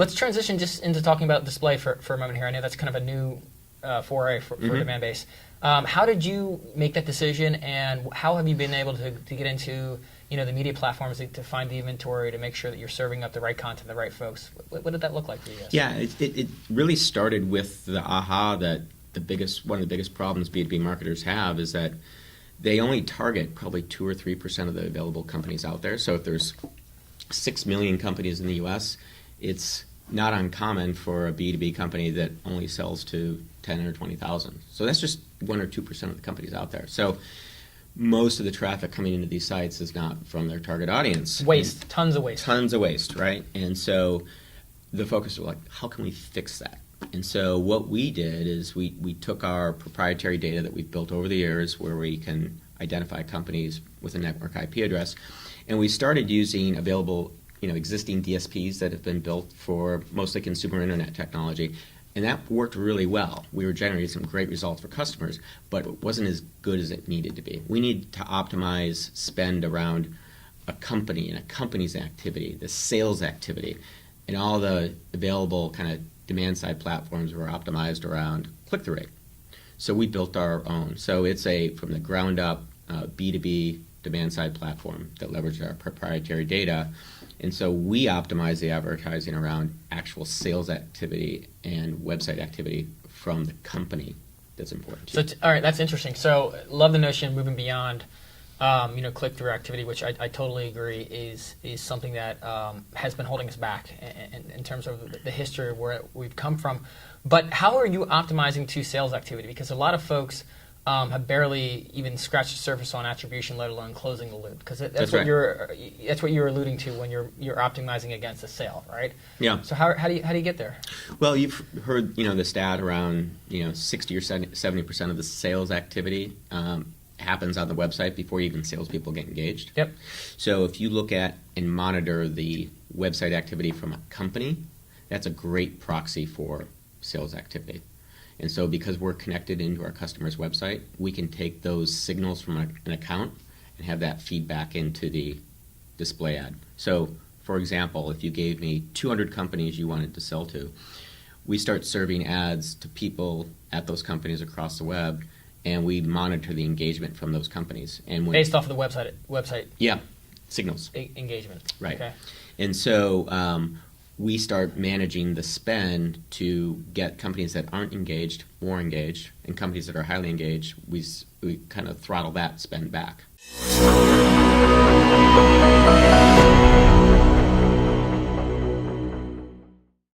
let's transition just into talking about display for a moment here. I know that's kind of a new foray for Demandbase. How did you make that decision, and how have you been able to get into the media platforms to find the inventory to make sure that you're serving up the right content, the right folks? What did that look like for you guys? Yeah, it really started with the aha that one of the biggest problems B2B marketers have is that they only target probably 2 or 3% of the available companies out there. So if there's 6 million companies in the U.S., it's not uncommon for a B2B company that only sells to 10 or 20,000. So that's just 1 or 2% of the companies out there. So most of the traffic coming into these sites is not from their target audience. Waste, tons of waste. Tons of waste, right? And so the focus was like, how can we fix that? And so what we did is we took our proprietary data that we've built over the years where we can identify companies with a network IP address, and we started using available existing DSPs that have been built for mostly consumer internet technology, and that worked really well. We were generating some great results for customers, but it wasn't as good as it needed to be. We need to optimize spend around a company and a company's activity, the sales activity, and all the available kind of demand-side platforms were optimized around click-through rate. So we built our own. So it's from the ground up B2B demand-side platform that leverages our proprietary data. And so we optimize the advertising around actual sales activity and website activity from the company that's important to you. All right, that's interesting. So love the notion of moving beyond click-through activity, which I totally agree is something that has been holding us back in terms of the history of where we've come from. But how are you optimizing to sales activity? Because a lot of folks have barely even scratched the surface on attribution, let alone closing the loop. Because that's what you're alluding to when you're optimizing against a sale, right? Yeah. So how do you get there? Well, you've heard the stat around 60 or 70% of the sales activity happens on the website before even salespeople get engaged. Yep. So if you look at and monitor the website activity from a company, that's a great proxy for sales activity. And so because we're connected into our customer's website, we can take those signals from an account and have that feedback into the display ad. So for example, if you gave me 200 companies you wanted to sell to, we start serving ads to people at those companies across the web, and we monitor the engagement from those companies. And based off of the website. Yeah, signals. Engagement. Right. Okay. And so we start managing the spend to get companies that aren't engaged more engaged, and companies that are highly engaged, we kind of throttle that spend back.